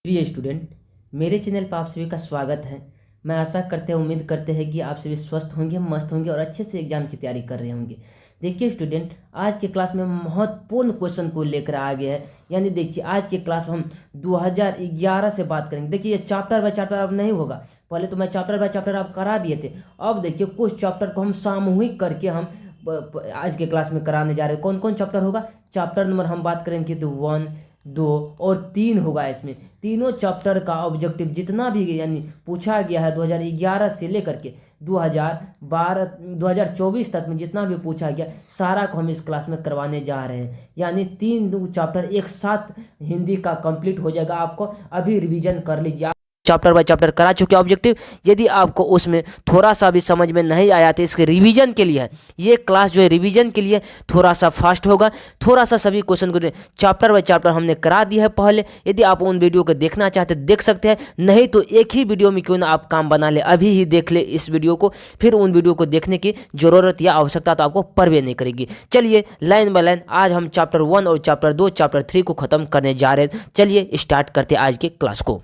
प्रिय स्टूडेंट, मेरे चैनल पर आप सभी का स्वागत है। मैं आशा करते हैं, उम्मीद करते हैं कि आप सभी स्वस्थ होंगे, मस्त होंगे और अच्छे से एग्जाम की तैयारी कर रहे होंगे। देखिए स्टूडेंट, आज के क्लास में महत्वपूर्ण क्वेश्चन को लेकर आ गया है। यानी देखिए, आज के क्लास में हम 2011 से बात करेंगे। देखिए, ये चैप्टर बाय चैप्टर अब नहीं होगा। पहले तो मैं चैप्टर बाय चैप्टर आप करा दिए थे। अब देखिए, कुछ चैप्टर को हम सामूहिक करके हम आज के क्लास में कराने जा रहे हैं। कौन कौन चैप्टर होगा? चैप्टर नंबर हम बात करेंगे तो 1, 2 और 3 होगा। इसमें तीनों चैप्टर का ऑब्जेक्टिव जितना भी यानी पूछा गया है 2011 से लेकर के 2024 तक में जितना भी पूछा गया, सारा को हम इस क्लास में करवाने जा रहे हैं। यानी 3 चैप्टर एक साथ हिंदी का कंप्लीट हो जाएगा। आपको अभी रिवीजन कर लीजिए। चैप्टर बाय चैप्टर करा चुके ऑब्जेक्टिव। यदि आपको उसमें थोड़ा सा भी समझ में नहीं आया तो इसके रिवीजन के लिए है। ये क्लास जो है रिवीजन के लिए थोड़ा सा फास्ट होगा। थोड़ा सा सभी क्वेश्चन को चैप्टर बाय चैप्टर हमने करा दिया है पहले। यदि आप उन वीडियो को देखना चाहते देख सकते हैं, नहीं तो एक ही वीडियो में क्यों ना आप काम बना ले, अभी ही देख ले इस वीडियो को, फिर उन वीडियो को देखने की जरूरत या आवश्यकता तो आपको पड़वे नहीं करेगी। चलिए लाइन बाय लाइन आज हम चैप्टर 1 और चैप्टर 2 चैप्टर 3 को खत्म करने जा रहे हैं। चलिए स्टार्ट करते हैं आज के क्लास को।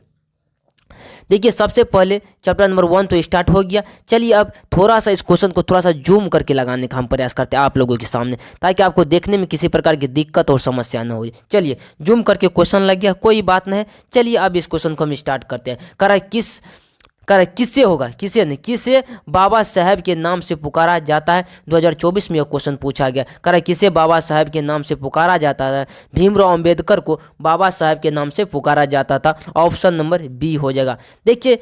देखिए, सबसे पहले चैप्टर नंबर 1 तो स्टार्ट हो गया। चलिए अब थोड़ा सा इस क्वेश्चन को थोड़ा सा जूम करके लगाने का हम प्रयास करते हैं आप लोगों के सामने, ताकि आपको देखने में किसी प्रकार की दिक्कत और समस्या न हो। चलिए जूम करके क्वेश्चन लग गया, कोई बात नहीं। चलिए अब इस क्वेश्चन को हम स्टार्ट करते हैं। किससे होगा? किसे नहीं, किसे बाबा साहेब के नाम से पुकारा जाता है? 2024 में यह क्वेश्चन पूछा गया। किसे बाबा साहेब के नाम से पुकारा जाता है? भीमराव अंबेडकर को बाबा साहेब के नाम से पुकारा जाता था। ऑप्शन नंबर बी हो जाएगा। देखिए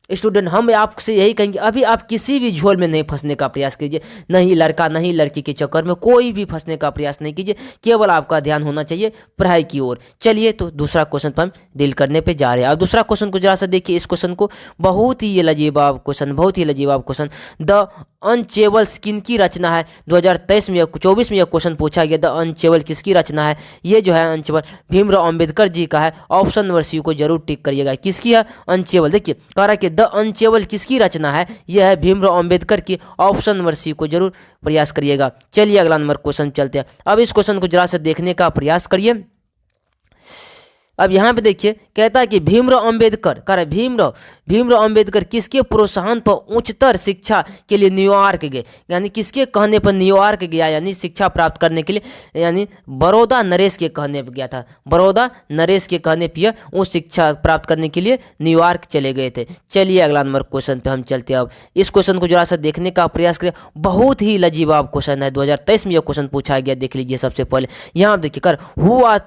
स्टूडेंट, हम आपसे यही कहेंगे, अभी आप किसी भी झोल में नहीं फंसने का प्रयास कीजिए। नहीं लड़का नहीं लड़की के चक्कर में कोई भी फंसने का प्रयास नहीं कीजिए। केवल आपका ध्यान होना चाहिए पढ़ाई की ओर। चलिए तो दूसरा क्वेश्चन पर हम डील करने पे जा रहे हैं। अब दूसरा क्वेश्चन को जरा सा देखिए। इस क्वेश्चन को बहुत ही लाजवाब क्वेश्चन, बहुत ही लाजवाब क्वेश्चन। द अनचेबल्स किनकी रचना है? 2023 में 24 में यह क्वेश्चन पूछा गया। द अनचेबल किसकी रचना है? ये जो है अनचेबल भीमराव अंबेडकर जी का है। ऑप्शन नंबर सी को जरूर टिक करिएगा। किसकी है? अनचेबल। देखिए कह रहा है कि द अनचेबल किसकी रचना है? यह है भीमराव अंबेडकर की। ऑप्शन नंबर सी को जरूर प्रयास करिएगा। चलिए अगला नंबर क्वेश्चन चलते हैं। अब इस क्वेश्चन को जरा सा देखने का प्रयास करिए। अब यहाँ पे देखिए, कहता है कि भीमराव अंबेडकर भीमराव अंबेडकर किसके प्रोत्साहन पर उच्चतर शिक्षा के लिए न्यूयॉर्क गए? यानी किसके कहने पर न्यूयॉर्क गया, यानी शिक्षा प्राप्त करने के लिए? यानी बड़ौदा नरेश के कहने पर गया था। बड़ौदा नरेश के कहने पर उच्च शिक्षा प्राप्त करने के लिए न्यूयॉर्क चले गए थे। चलिए अगला नंबर क्वेश्चन पे हम चलते हैं। अब इस क्वेश्चन को जरा सा देखने का प्रयास करें। बहुत ही लाजवाब क्वेश्चन है। 2023 में यह क्वेश्चन पूछा गया। देख लीजिए सबसे पहले यहाँ देखिए, हुआ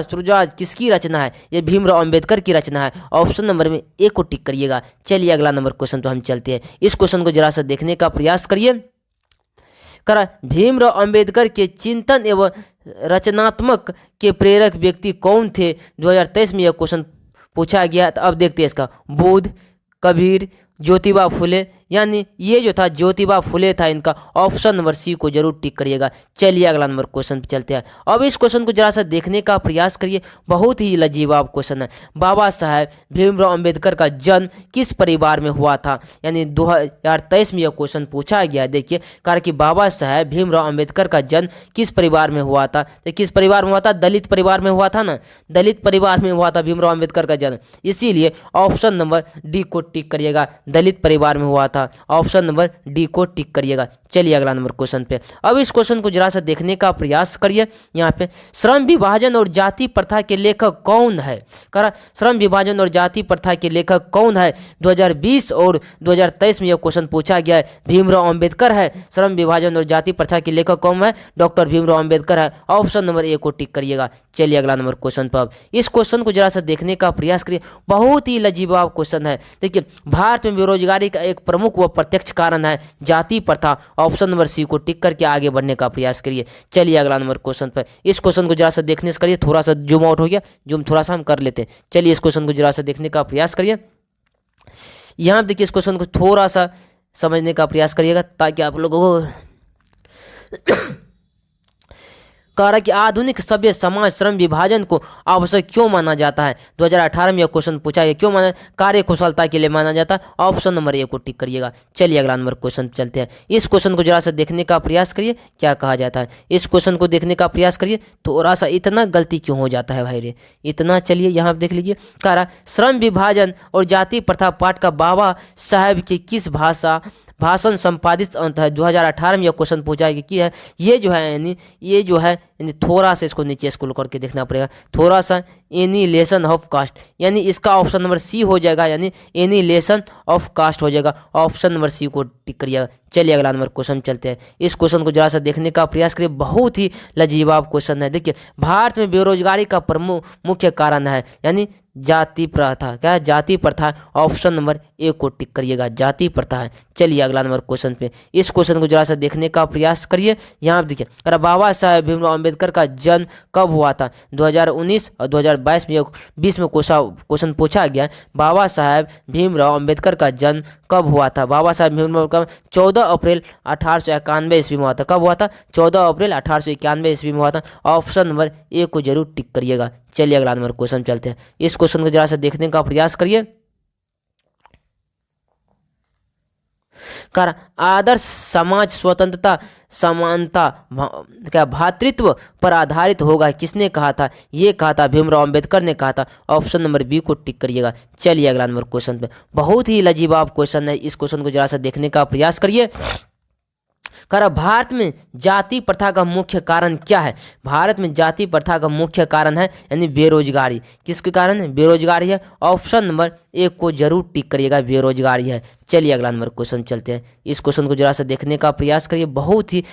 सुरजाज किसकी रचना है? ये भीमराव अंबेडकर की रचना है। ऑप्शन नंबर में ए को टिक करिएगा। चलिए अगला नंबर क्वेश्चन तो हम चलते हैं। इस क्वेश्चन को जरा सा देखने का प्रयास करिए। भीमराव अंबेडकर के चिंतन एवं रचनात्मक के प्रेरक व्यक्ति कौन थे? 2023 में यह क्वेश्चन पूछा गया। तो अब देखते हैं इसका। बुद्ध, कबीर, ज्योतिबा फुले। यानी ये जो था ज्योतिबा फुले था इनका। ऑप्शन नंबर सी को जरूर टिक करिएगा। चलिए अगला नंबर क्वेश्चन पे चलते हैं। अब इस क्वेश्चन को जरा सा देखने का प्रयास करिए। बहुत ही लाजवाब क्वेश्चन है। बाबा साहेब भीमराव अंबेडकर का जन्म किस परिवार में हुआ था? यानी 2023 में यह क्वेश्चन पूछा गया। देखिए कारण कि बाबा साहेब भीमराव अंबेडकर का जन्म किस परिवार में हुआ था? तो किस परिवार में हुआ था? दलित परिवार में हुआ था ना। दलित परिवार में हुआ था भीमराव अंबेडकर का जन्म। इसीलिए ऑप्शन नंबर डी को टिक करिएगा। दलित परिवार में हुआ था। ऑप्शन नंबर डी को टिक करिएगा। चलिए अगला नंबर क्वेश्चन पे। अब इस क्वेश्चन को जरा सा देखने का प्रयास करिए। यहाँ पे श्रम विभाजन और जाति प्रथा के लेखक कौन है? श्रम विभाजन और जाति प्रथा के लेखक कौन है? 2020 और 2023 में यह क्वेश्चन पूछा गया है। भीमराव अंबेडकर है। श्रम विभाजन और जाति प्रथा के लेखक कौन है? डॉक्टर भीमराव अंबेडकर है। ऑप्शन नंबर ए को टिक करिएगा। चलिए अगला नंबर क्वेश्चन पर। इस क्वेश्चन को जरा सा देखने का प्रयास करिए। बहुत ही लाजवाब क्वेश्चन है। देखिए, भारत में बेरोजगारी का एक प्रमुख व प्रत्यक्ष कारण है जाति प्रथा। ऑप्शन नंबर सी को टिक करके आगे बढ़ने का प्रयास करिए। चलिए अगला नंबर क्वेश्चन पर। इस क्वेश्चन को जरा सा देखने से करिए। थोड़ा सा जूम आउट हो गया, जूम थोड़ा सा हम कर लेते हैं। चलिए इस क्वेश्चन को जरा सा देखने का प्रयास करिए। यहाँ देखिए, इस क्वेश्चन को थोड़ा सा समझने का प्रयास करिएगा, ताकि आप लोगों को कह रहा है कि आधुनिक सभ्य समाज श्रम विभाजन को आवश्यक क्यों माना जाता है। 2018 में यह क्वेश्चन पूछा गया, क्यों माना, कार्य कुशलता के लिए माना जाता है। ऑप्शन नंबर ए को टिक करिएगा। चलिए अगला नंबर क्वेश्चन चलते हैं। इस क्वेश्चन को जरा सा देखने का प्रयास करिए, क्या कहा जाता है। इस क्वेश्चन को देखने का प्रयास करिए, थोड़ा सा इतना गलती क्यों हो जाता है भाई रे, इतना। चलिए यहाँ देख लीजिए, कह रहा श्रम विभाजन और जाति प्रथा पाठ का बाबा साहब की किस भाषण संपादित अंत है। 2018 में यह क्वेश्चन पूछा है कि है ये जो है यानी ये जो है यानी थोड़ा सा इसको नीचे स्क्रॉल करके देखना पड़ेगा, थोड़ा सा। एनीलेशन ऑफ कास्ट, यानी इसका ऑप्शन नंबर सी हो जाएगा, यानी एनीलेशन ऑफ कास्ट हो जाएगा। ऑप्शन नंबर सी को टिक करिएगा। चलिए अगला नंबर क्वेश्चन चलते हैं। इस क्वेश्चन को जरा सा देखने का प्रयास करिए, बहुत ही लाजवाब क्वेश्चन है। देखिए, भारत में बेरोजगारी का प्रमुख मुख्य कारण है, यानी जाति प्रथा। क्या है? जाति प्रथा। ऑप्शन नंबर ए को टिक करिएगा, जाति प्रथा है। चलिए अगला नंबर क्वेश्चन पे, इस क्वेश्चन को जरा सा देखने का प्रयास करिए। यहाँ देखिए, बाबा साहेब भीमराव अम्बेडकर का जन्म कब हुआ था। 2019 और 2020 में क्वेश्चन पूछा गया, बाबा साहेब भीमराव अम्बेडकर का जन्म कब हुआ था। बाबा साहेब भीमराव का 14 अप्रैल 1891 ईस्वी में हुआ था। कब हुआ था? 14 अप्रैल 1891 ईस्वी में हुआ था। ऑप्शन नंबर ए को जरूर टिक करिएगा। चलिए अगला नंबर क्वेश्चन चलते हैं। इस क्वेश्चन को जरा सा देखने का प्रयास करिए। कर आदर्श समाज स्वतंत्रता समानता क्या भातृत्व पर आधारित होगा, किसने कहा था। ये कहा था भीमराव अंबेडकर ने कहा था। ऑप्शन नंबर बी को टिक करिएगा। चलिए अगला नंबर क्वेश्चन पे, बहुत ही लाजवाब क्वेश्चन है। इस क्वेश्चन को जरा सा देखने का प्रयास करिए। कर भारत में जाति प्रथा का मुख्य कारण क्या है। भारत में जाति प्रथा का मुख्य कारण है यानी बेरोजगारी। किसके कारण है? बेरोजगारी है। ऑप्शन नंबर ए को जरूर टिक करिएगा, बेरोजगारी है। चलिए अगला नंबर क्वेश्चन चलते हैं। इस क्वेश्चन को जरा सा देखने का प्रयास करिए, बहुत ही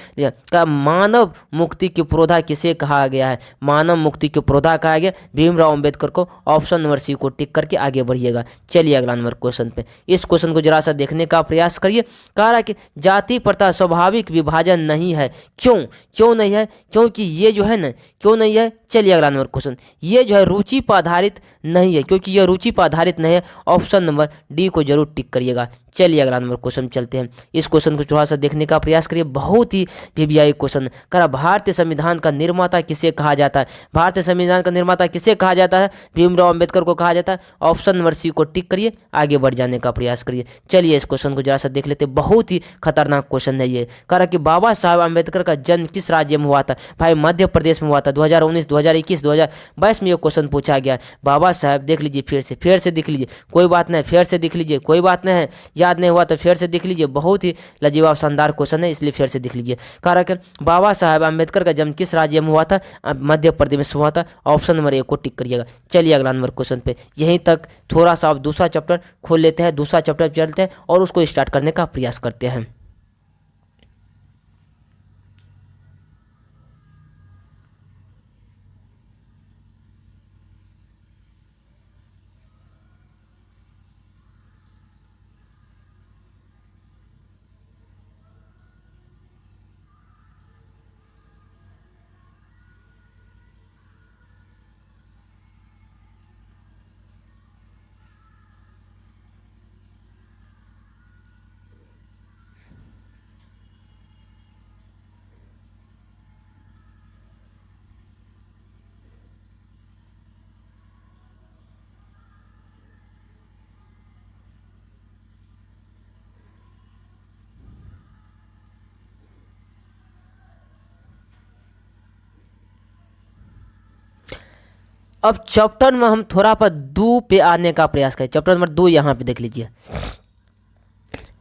का मानव मुक्ति के पुरोधा किसे कहा गया है। मानव मुक्ति के पुरोधा कहा गया भीमराव अंबेडकर को। ऑप्शन नंबर सी को टिक करके आगे बढ़िएगा। चलिए अगला नंबर क्वेश्चन पे, इस क्वेश्चन को जरा सा देखने का प्रयास करिए। कह रहा है कि जाति प्रथा स्वाभाविक विभाजन नहीं है, क्यों नहीं है? क्योंकि ये जो है ना, क्यों नहीं है। चलिए अगला नंबर क्वेश्चन, ये जो है रुचि पर आधारित नहीं है, क्योंकि यह रुचि पर आधारित नहीं है। ऑप्शन नंबर डी को जरूर टिक करिएगा। चलिए अगला नंबर क्वेश्चन चलते हैं। इस क्वेश्चन को थोड़ा सा देखने का प्रयास करिए, बहुत ही वीवीआई क्वेश्चन। करा भारतीय संविधान का निर्माता किसे कहा जाता है। भारतीय संविधान का निर्माता किसे कहा जाता है? भीमराव अंबेडकर को कहा जाता है। ऑप्शन नंबर सी को टिक करिए, आगे बढ़ जाने का प्रयास करिए। चलिए इस क्वेश्चन को जरा सा देख लेते, बहुत ही खतरनाक क्वेश्चन है ये। करा कि बाबा साहब अम्बेडकर का जन्म किस राज्य में हुआ था। भाई मध्य प्रदेश में हुआ था। 2019, 2021, 2022 में ये क्वेश्चन पूछा गया। बाबा साहब देख लीजिए, फिर से देख लीजिए, कोई बात नहीं, फिर से देख लीजिए, कोई बात नहीं है, याद नहीं हुआ तो फिर से देख लीजिए। बहुत ही लाजवाब शानदार क्वेश्चन है, इसलिए फिर से देख लीजिए। कारण बाबा साहब अम्बेडकर का जन्म किस राज्य में हुआ था। मध्य प्रदेश में हुआ था। ऑप्शन नंबर ए को टिक करिएगा। चलिए अगला नंबर क्वेश्चन पे, यहीं तक थोड़ा सा आप दूसरा चैप्टर खोल लेते हैं, दूसरा चैप्टर चलते हैं और उसको स्टार्ट करने का प्रयास करते हैं। अब चैप्टर में हम थोड़ा पर 2 पे आने का प्रयास करें। चैप्टर नंबर 2 यहाँ पे देख लीजिए।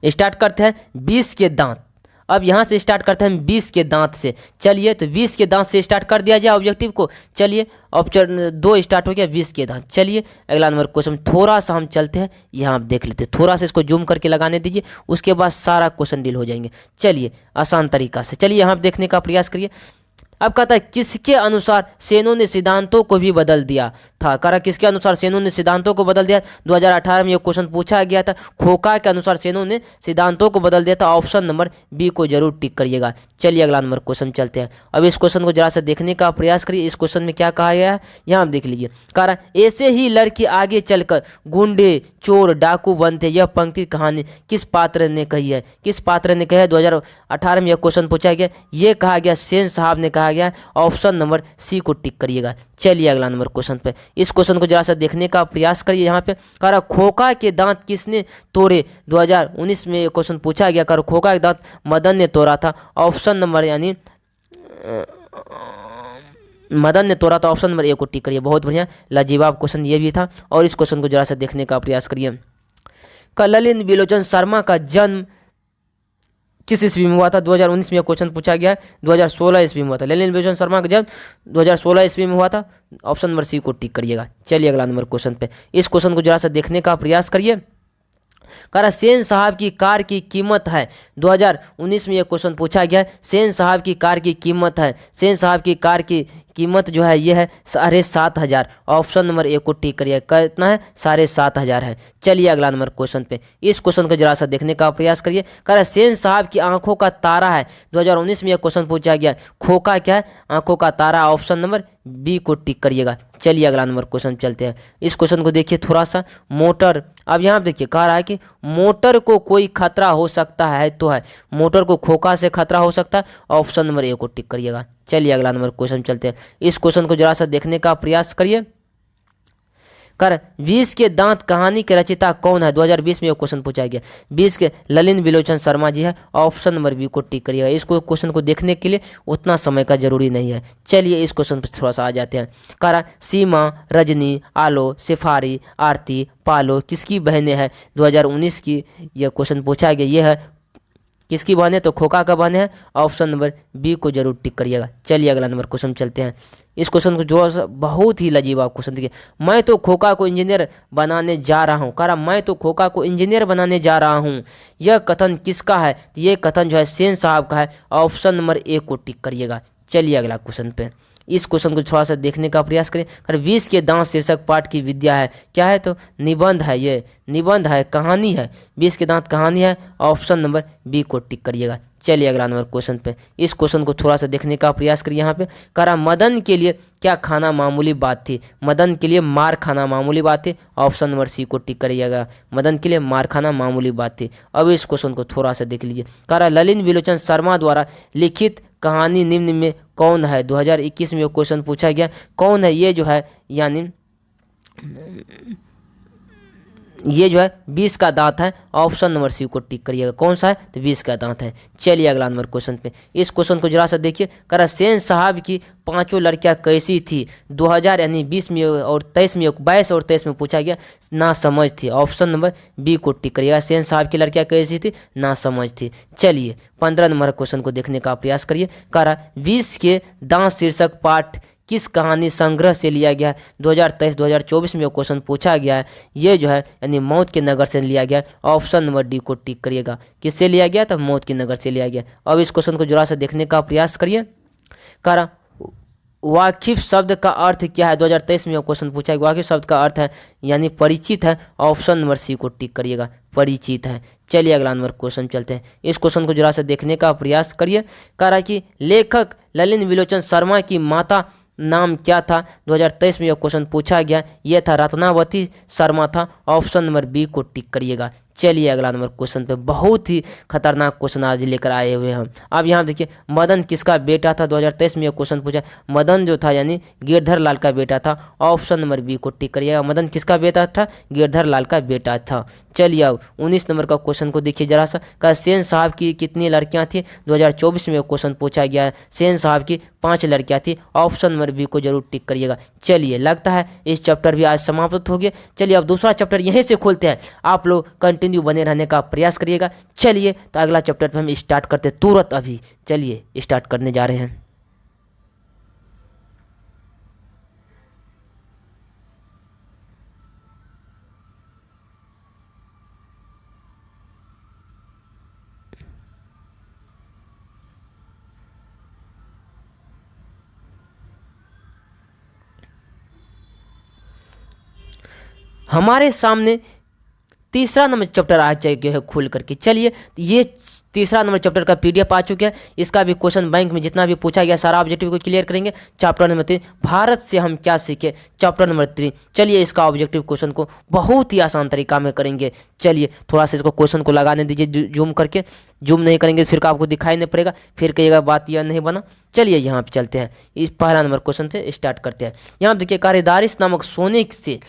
स्टार्ट करते हैं 20 के दांत। अब यहाँ से स्टार्ट करते हैं 20 के दांत से। चलिए तो 20 के दांत से स्टार्ट कर दिया जाए ऑब्जेक्टिव को। चलिए ऑप्शन 2 स्टार्ट हो गया, 20 के दांत। चलिए अगला नंबर क्वेश्चन थोड़ा सा हम चलते हैं, यहाँ आप देख लेते हैं, थोड़ा सा इसको जूम करके लगाने दीजिए, उसके बाद सारा क्वेश्चन डील हो जाएंगे। चलिए आसान तरीका से, चलिए यहाँ देखने का प्रयास करिए। अब कहता है किसके अनुसार सेनों ने सिद्धांतों को भी बदल दिया था। करा किसके अनुसार सेनों ने सिद्धांतों को बदल दिया। 2018 में यह क्वेश्चन पूछा गया था। खोखा के अनुसार सेनों ने सिद्धांतों को बदल दिया था। ऑप्शन नंबर बी को जरूर टिक करिएगा। चलिए अगला नंबर क्वेश्चन चलते हैं। अब इस क्वेश्चन को जरा सा देखने का प्रयास करिए। इस क्वेश्चन में क्या कहा गया है, यहाँ आप देख लीजिए। करा ऐसे ही लड़के आगे चलकर गुंडे चोर डाकू बनते। यह पंक्ति कहानी किस पात्र ने कही है। किस पात्र ने कही है। 2018 में यह क्वेश्चन पूछा गया। ये कहा गया सेन साहब ने कहा गया है, ऑप्शन नंबर सी को टिक करिएगा। चलिए अगला नंबर क्वेश्चन पे, इस क्वेश्चन को जरा सा देखने का प्रयास करिए। यहाँ पे कह रहा खोखा के दांत किसने तोड़े, 2019 में ये क्वेश्चन पूछा गया। कह रहा खोखा के दांत मदन ने तोड़ा था, ऑप्शन नंबर यानी मदन ने तोड़ा था, ऑप्शन नंबर ए को टिक करिए। बहुत बढ़िया, लाजवाब क्वेश्चन ये भी था। और इस क्वेश्चन को जरा सा देखने का प्रयास करिए। ललित बिलोचन शर्मा का जन्म किस ईस्वी में हुआ था, 2019 में यह क्वेश्चन पूछा गया है। 2016 ईस्वी में हुआ था। ललित बिलोचन शर्मा का जन्म 2016 ईस्वी में हुआ था, ऑप्शन नंबर सी को टिक करिएगा। चलिए अगला नंबर क्वेश्चन पे, इस क्वेश्चन को जरा सा देखने का प्रयास करिए। कह रहा सेन साहब की कार की कीमत है, 2019 में यह क्वेश्चन पूछा गया है। सेन साहब की कार की कीमत है, सेन साहब की कार की कीमत जो है ये है 7,500, ऑप्शन नंबर ए को टिक करिए। कितना है, 7,500 है। चलिए अगला नंबर क्वेश्चन पे, इस क्वेश्चन को जरा सा देखने का प्रयास करिए। कह रहा सेन साहब की आंखों का तारा है, 2019 में यह क्वेश्चन पूछा गया। खोखा क्या है, आंखों का तारा, ऑप्शन नंबर बी को टिक करिएगा। चलिए अगला नंबर क्वेश्चन चलते हैं। इस क्वेश्चन को देखिए थोड़ा सा, मोटर, अब यहाँ देखिए कह रहा है कि मोटर को कोई खतरा हो सकता है, तो है मोटर को खोखा से खतरा हो सकता है, ऑप्शन नंबर ए को टिक करिएगा। चलिए अगला नंबर क्वेश्चन चलते हैं। इस क्वेश्चन को जरा सा देखने का प्रयास करिए। कर 20 के दांत कहानी के रचयिता कौन है, 2020 में यह क्वेश्चन पूछा गया। 20 के ललित बिलोचन शर्मा जी है, ऑप्शन नंबर बी को टिक करिएगा। इसको क्वेश्चन को देखने के लिए उतना समय का जरूरी नहीं है। चलिए इस क्वेश्चन पर थोड़ा सा आ जाते हैं। करा सीमा, रजनी, आलो, सिफारी, आरती, पालो किसकी बहनें हैं, 2019 की यह क्वेश्चन पूछा गया। यह है किसकी बहन है, तो खोखा का बहन है, ऑप्शन नंबर बी को जरूर टिक करिएगा। चलिए अगला नंबर क्वेश्चन चलते हैं। इस क्वेश्चन को जो बहुत ही लाजवाब क्वेश्चन देखिए। मैं तो खोखा को इंजीनियर बनाने जा रहा हूँ, कह रहा मैं तो खोखा को इंजीनियर बनाने जा रहा हूँ, यह कथन किसका है, तो ये कथन जो है सेन साहब का है, ऑप्शन नंबर ए को टिक करिएगा। चलिए अगला क्वेश्चन पे, इस क्वेश्चन को थोड़ा सा देखने का प्रयास करें। अगर 20 के दांत शीर्षक पाठ की विद्या है, क्या है, तो निबंध है, ये निबंध है, कहानी है। 20 के दांत कहानी है, ऑप्शन नंबर बी को टिक करिएगा। चलिए अगला नंबर क्वेश्चन पे, इस क्वेश्चन को थोड़ा सा देखने का प्रयास करिए। यहाँ पे करा मदन के लिए क्या खाना मामूली बात थी, मदन के लिए मार खाना मामूली बात थी, ऑप्शन नंबर सी को टिक करिएगा। मदन के लिए मार खाना मामूली बात थी। अब इस क्वेश्चन को थोड़ा सा देख लीजिए। करा ललित बिलोचन शर्मा द्वारा लिखित कहानी निम्न में कौन है, 2021 में ये क्वेश्चन पूछा गया। कौन है ये जो है, यानी ये जो है 20 का दांत है, ऑप्शन नंबर सी को टिक करिएगा। कौन सा है, तो 20 का दांत है। चलिए अगला नंबर क्वेश्चन पे, इस क्वेश्चन को जरा सा देखिए। करा सेन साहब की पांचों लड़कियां कैसी थी, 2000 यानी 20 में और 23 में, 22 और 23 में पूछा गया। ना समझ थी, ऑप्शन नंबर बी को टिक करिएगा। सेन साहब की लड़कियां कैसी थी, ना समझ थी। चलिए 15 नंबर क्वेश्चन को देखने का प्रयास करिए। करा 20 के दांत शीर्षक पाठ किस कहानी संग्रह से लिया गया है, 2023-2024 में ये क्वेश्चन पूछा गया है। ये जो है यानी मौत के नगर से लिया गया, ऑप्शन नंबर डी को टिक करिएगा। किससे लिया गया, तो मौत के नगर से लिया गया। अब इस क्वेश्चन को जरा सा देखने का प्रयास करिए। करा वाकिफ शब्द का अर्थ क्या है, 2023 में यह क्वेश्चन पूछा गया। वाकिफ शब्द का अर्थ है यानी परिचित है, ऑप्शन नंबर सी को टिक करिएगा, परिचित है। चलिए अगला नंबर क्वेश्चन चलते हैं। इस क्वेश्चन को जरा सा देखने का प्रयास करिए। कह रहा कि लेखक ललित बिलोचन शर्मा की माता नाम क्या था, 2023 में यह क्वेश्चन पूछा गया। यह था रत्नावती शर्मा था, ऑप्शन नंबर बी को टिक करिएगा। चलिए अगला नंबर क्वेश्चन पे, बहुत ही खतरनाक क्वेश्चन आज लेकर आए हुए हम। अब यहाँ देखिए मदन किसका बेटा था, 2023 में यह क्वेश्चन पूछा। मदन जो था यानी गिरधर लाल का बेटा था, ऑप्शन नंबर बी को टिक करिएगा। मदन किसका बेटा था, गिरधर लाल का बेटा था। चलिए अब 19 नंबर का क्वेश्चन को देखिए जरा सा। कहा सेन साहब की कितनी लड़कियां थी, 2024 में यह क्वेश्चन पूछा गया है। सेन साहब की 5 लड़कियां थी, ऑप्शन नंबर बी को जरूर टिक करिएगा। चलिए लगता है इस चैप्टर भी आज समाप्त हो गया। चलिए अब दूसरा चैप्टर यहीं से खोलते हैं, आप लोग कंटिन्यू बने रहने का प्रयास करिएगा। चलिए तो अगला चैप्टर पे हम स्टार्ट करते तुरंत अभी। चलिए स्टार्ट करने जा रहे हैं। हमारे सामने तीसरा नंबर चैप्टर आ चुके है खुल करके। चलिए ये तीसरा नंबर चैप्टर का पीडीएफ आ चुका है। इसका भी क्वेश्चन बैंक में जितना भी पूछा गया सारा ऑब्जेक्टिव को क्लियर करेंगे। चैप्टर नंबर 3 भारत से हम क्या सीखे, चैप्टर नंबर 3। चलिए इसका ऑब्जेक्टिव क्वेश्चन को बहुत ही आसान तरीका में करेंगे। चलिए थोड़ा सा इसको क्वेश्चन को लगाने दीजिए जूम करके। जूम नहीं करेंगे फिर आपको दिखाई नहीं पड़ेगा, फिर कहिएगा बात यह नहीं बना। चलिए यहाँ पे चलते हैं, इस पहला नंबर क्वेश्चन से स्टार्ट करते हैं। यहाँ देखिए दारिस नामक सोने से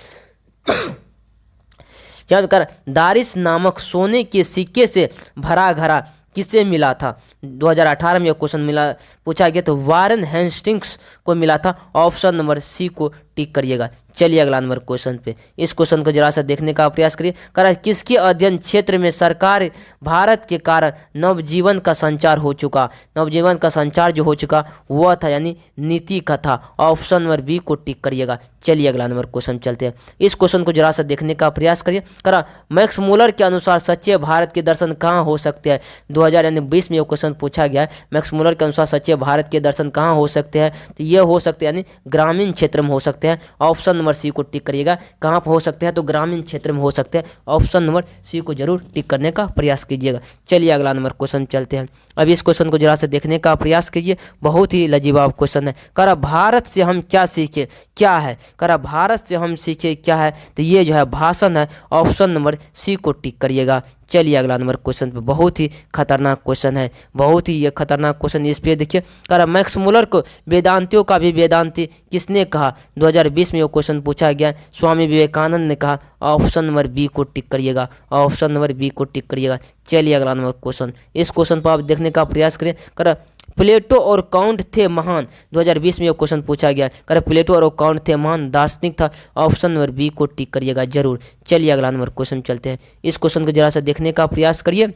याद कर, दारिस नामक सोने के सिक्के से भरा घड़ा किसे मिला था? 2018 में यह क्वेश्चन पूछा गया तो वारेन हेस्टिंग्स को मिला था। ऑप्शन नंबर सी को टिक करिएगा। चलिए अगला नंबर क्वेश्चन पे, इस क्वेश्चन को जरा सा देखने का प्रयास करिए। करा किसके अध्ययन क्षेत्र में सरकार भारत के कारण नवजीवन का संचार हो चुका? नवजीवन का संचार जो हो चुका वह था यानी नीति का था। ऑप्शन नंबर बी को टिक करिएगा। चलिए अगला नंबर क्वेश्चन चलते हैं, इस क्वेश्चन को जरा सा देखने का प्रयास करिए। करा मैक्स मूलर के अनुसार सच्चे भारत के दर्शन कहाँ हो सकते हैं? 2020 में यह क्वेश्चन पूछा गया है। मैक्स मूलर के अनुसार सच्चे भारत के दर्शन कहाँ हो सकते हैं? तो ये हो सकते हैं यानी ग्रामीण क्षेत्र में हो सकते हैं। ऑप्शन नंबर सी को टिक करिएगा। कहाँ पर हो सकते हैं? तो ग्रामीण क्षेत्र में हो सकते हैं। ऑप्शन नंबर सी को जरूर टिक करने का प्रयास कीजिएगा। चलिए अगला नंबर क्वेश्चन चलते हैं। अब इस क्वेश्चन को जरा से देखने का प्रयास कीजिए, बहुत ही लाजवाब क्वेश्चन है। करा भारत से हम क्या सीखे, क्या है? करा भारत से हम सीखे क्या है? तो ये जो है भाषण है। ऑप्शन नंबर सी को टिक करिएगा। चलिए अगला नंबर क्वेश्चन पे, बहुत ही खतरनाक क्वेश्चन है, बहुत ही ये खतरनाक क्वेश्चन। इस पे देखिए, करा मैक्स मूलर को वेदांतियों का भी वेदांती किसने कहा? 2020 में ये क्वेश्चन पूछा गया। स्वामी विवेकानंद ने कहा। ऑप्शन नंबर बी को टिक करिएगा। ऑप्शन नंबर बी को टिक करिएगा। चलिए अगला नंबर क्वेश्चन, इस क्वेश्चन पर आप देखने का प्रयास करें। करा प्लेटो और काउंट थे महान? 2020 में यह क्वेश्चन पूछा गया। करे प्लेटो और काउंट थे महान दार्शनिक था। ऑप्शन नंबर बी को टिक करिएगा जरूर। चलिए अगला नंबर क्वेश्चन चलते हैं, इस क्वेश्चन को जरा सा देखने का प्रयास करिए।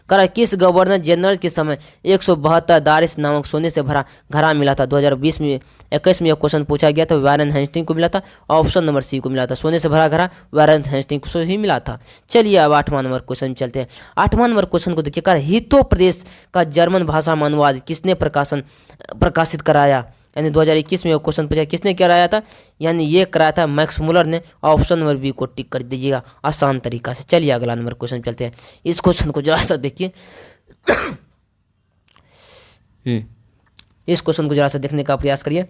करा किस गवर्नर जनरल के समय 172 दारिस नामक सोने से भरा घड़ा मिला था? 2020 में 21 में यह क्वेश्चन पूछा गया था। वारेन हेस्टिंग को मिला था। ऑप्शन नंबर सी को मिला था। सोने से भरा घड़ा वारेन हेस्टिंग को ही मिला था। चलिए अब 8वां नंबर क्वेश्चन चलते हैं। 8वां नंबर क्वेश्चन को देखिए। करा हितोपदेश का जर्मन भाषा में अनुवाद किसने प्रकाशित कराया? यानी 2021 में वो क्वेश्चन पूछा किसने कराया था? यानी ये कराया था मैक्स मूलर ने। ऑप्शन नंबर बी को टिक कर दीजिएगा आसान तरीका से। चलिए अगला नंबर क्वेश्चन चलते हैं, इस क्वेश्चन को जरा सा देखिए। इस क्वेश्चन को जरा सा देखने का प्रयास करिए।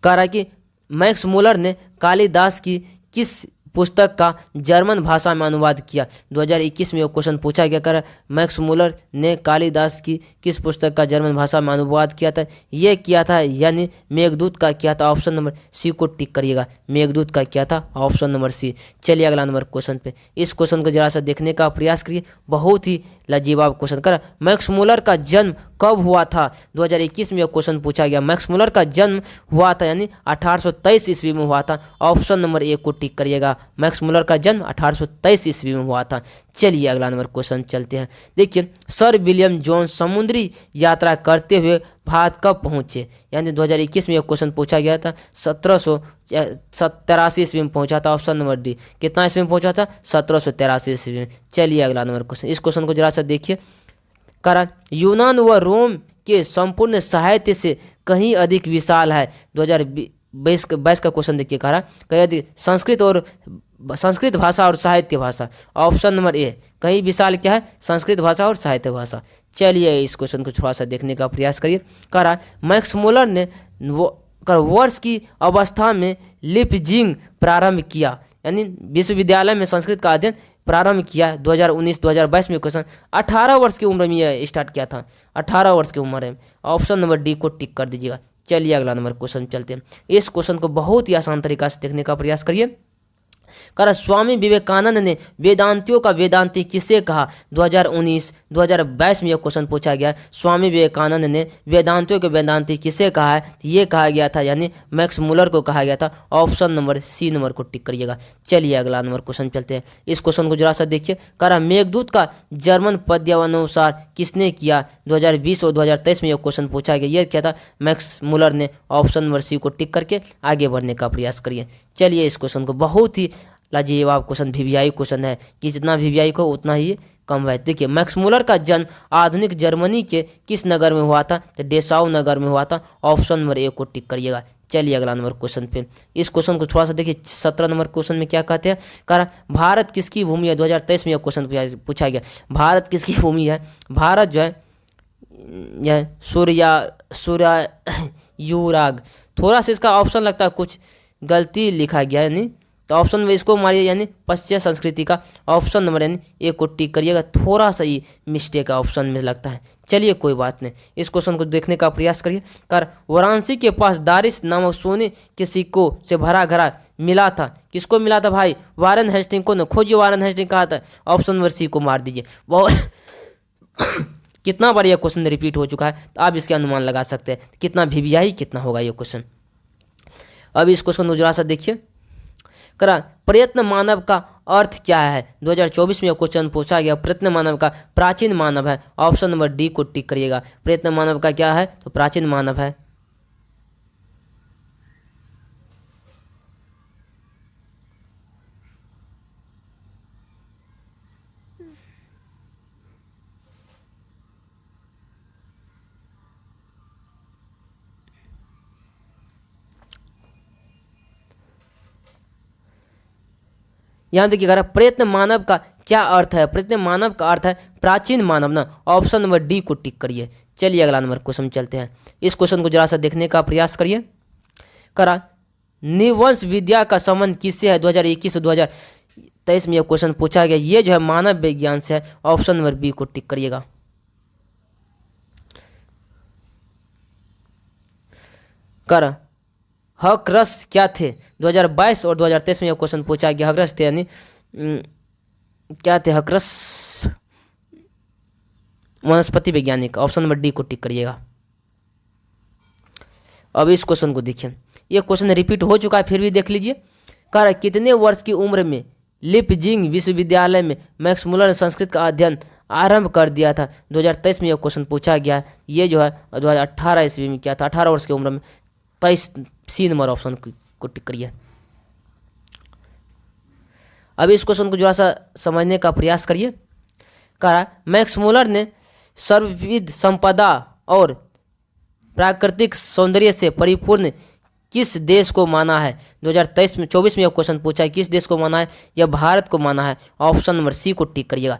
कह रहा है कि मैक्स मूलर ने कालिदास की किस पुस्तक का जर्मन भाषा में अनुवाद किया? 2021 में वो क्वेश्चन पूछा गया। कर मैक्स मूलर ने कालिदास की किस पुस्तक का जर्मन भाषा में अनुवाद किया था? ये किया था यानी मेघदूत का किया था। ऑप्शन नंबर सी को टिक करिएगा। मेघदूत का किया था। Option number C. चलिए अगला नंबर क्वेश्चन पे, इस क्वेश्चन को जरा सा देखने का प्रयास करिए, बहुत ही लाजवाब क्वेश्चन। कर मैक्स मूलर का जन्म कब हुआ था? 2021 में यह क्वेश्चन पूछा गया। मैक्स मूलर का जन्म हुआ था यानी 1823 ईस्वी में हुआ था। ऑप्शन नंबर ए को टिक करिएगा। मैक्स मूलर का जन्म 1823 ईस्वी में हुआ था। चलिए अगला नंबर क्वेश्चन चलते हैं। देखिए, सर विलियम जोन्स समुद्री यात्रा करते हुए भारत कब पहुंचे? यानी 2021 में यह क्वेश्चन पूछा गया था। 1783 ईस्वी में पहुंचा था। Option number D. कितना ईस्वी में पहुंचा था? 1783 ईस्वी में। चलिए अगला नंबर क्वेश्चन, इस क्वेश्चन को जरा सा देखिए। करा यूनान व रोम के संपूर्ण साहित्य से कहीं अधिक विशाल है। 2022 का क्वेश्चन देखिए। कह रहा यदि संस्कृत भाषा और साहित्य भाषा। ऑप्शन नंबर ए, कहीं विशाल क्या है? संस्कृत भाषा और साहित्य भाषा। चलिए इस क्वेश्चन को थोड़ा सा देखने का प्रयास करिए। कह रहा मैक्स मूलर ने वर्ष की अवस्था में लिपजिंग प्रारंभ किया, यानी विश्वविद्यालय में संस्कृत का अध्ययन प्रारंभ किया। 2019-2022 में क्वेश्चन 18 वर्ष की उम्र में यह स्टार्ट किया था। 18 वर्ष की उम्र है। ऑप्शन नंबर डी को टिक कर दीजिएगा। चलिए अगला नंबर क्वेश्चन चलते हैं, इस क्वेश्चन को बहुत ही आसान तरीका से देखने का प्रयास करिए। कह स्वामी विवेकानंद ने वेदांतियों का वेदांती किसे कहा? 2019-2022 में यह क्वेश्चन पूछा गया। स्वामी विवेकानंद ने वेदांतियों के वेदांती किसे कहा है? ये कहा गया था यानी मैक्स मूलर को कहा गया था। ऑप्शन नंबर सी नंबर को टिक करिएगा। चलिए अगला नंबर क्वेश्चन चलते हैं, इस क्वेश्चन को जरा सा देखिए। कह मेघदूत का जर्मन पद्यानुसार किसने किया? 2020 और 2023 में यह क्वेश्चन पूछा गया। यह क्या था? मैक्स मूलर ने। ऑप्शन नंबर सी को टिक करके आगे बढ़ने का प्रयास करिए। चलिए इस क्वेश्चन को बहुत ही लाजवाब क्वेश्चन, वीवीआई क्वेश्चन है कि जितना वीवीआई को उतना ही कम है। देखिए, मैक्स मूलर का जन्म आधुनिक जर्मनी के किस नगर में हुआ था? तो डेसाउ नगर में हुआ था। ऑप्शन नंबर ए को टिक करिएगा। चलिए अगला नंबर क्वेश्चन पे, इस क्वेश्चन को थोड़ा सा देखिए। 17 नंबर क्वेश्चन में क्या कहते हैं? कह भारत किसकी भूमि है? 2023 में यह क्वेश्चन पूछा गया। भारत किसकी भूमि है? भारत जो है यह सूर्या युराग, थोड़ा सा इसका ऑप्शन लगता है कुछ गलती लिखा गया है, यानी तो ऑप्शन में इसको मारिए, यानी पश्चिम संस्कृति का। ऑप्शन नंबर यानी ए को टिक करिएगा। थोड़ा सा ही मिस्टेक है ऑप्शन में लगता है। चलिए कोई बात नहीं, इस क्वेश्चन को देखने का प्रयास करिए। कर वाराणसी के पास दारिश नामक सोने के सिक्कों से भरा घड़ा मिला था। किसको मिला था भाई? वारेन हेस्टिंग को न खोजिए। वारेन हेस्टिंग कहा था। ऑप्शन नंबर सी को मार दीजिए। बहुत कितना बार यह क्वेश्चन रिपीट हो चुका है, तो आप इसके अनुमान लगा सकते हैं कितना वीवीआई कितना होगा ये क्वेश्चन। अब इस क्वेश्चन को जरा सा देखिए। करा प्रयत्न मानव का अर्थ क्या है? 2024 में यह क्वेश्चन पूछा गया। प्रयत्न मानव का प्राचीन मानव है। ऑप्शन नंबर डी को टिक करिएगा। प्रयत्न मानव का क्या है? तो प्राचीन मानव है। यहाँ देखिए कह रहा प्रयत्न मानव का क्या अर्थ है? प्रयत्न मानव का अर्थ है प्राचीन मानव ना। ऑप्शन नंबर डी को टिक करिए। चलिए अगला नंबर क्वेश्चन चलते हैं। इस क्वेश्चन को जरा सा देखने का प्रयास करिए। करा निवंश विद्या का संबंध किससे है? 2021 और 2023 में यह क्वेश्चन पूछा गया। ये जो है मानव विज्ञान से है। ऑप्शन नंबर बी को टिक करिएगा। करा हकरस क्या थे? 2022 और 2023 में यह क्वेश्चन पूछा गया। हकरस थे यानी क्या थे? हकरस वनस्पति वैज्ञानिक। ऑप्शन नंबर डी को टिक करिएगा। अब इस क्वेश्चन को देखिए। ये क्वेश्चन रिपीट हो चुका है, फिर भी देख लीजिए। कह रहा कितने वर्ष की उम्र में लिपजिंग विश्वविद्यालय में मैक्स मूलर ने संस्कृत का अध्ययन आरंभ कर दिया था? 2023 में यह क्वेश्चन पूछा गया है। ये जो है 2018 ईस्वी में किया था। 18 वर्ष की उम्र में। 23 सी नंबर ऑप्शन को टिक करिए। अब इस क्वेश्चन को थोड़ा सा समझने का प्रयास करिए। कहा मैक्स मूलर ने सर्वविध संपदा और प्राकृतिक सौंदर्य से परिपूर्ण किस देश को माना है? 2023 में यह क्वेश्चन पूछा है। किस देश को माना है? यह भारत को माना है। ऑप्शन नंबर सी को टिक करिएगा।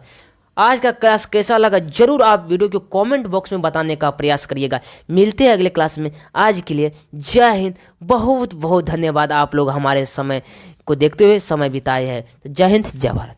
आज का क्लास कैसा लगा जरूर आप वीडियो के कमेंट बॉक्स में बताने का प्रयास करिएगा। मिलते हैं अगले क्लास में। आज के लिए जय हिंद। बहुत बहुत धन्यवाद। आप लोग हमारे समय को देखते हुए समय बिताए हैं। जय हिंद, जय भारत।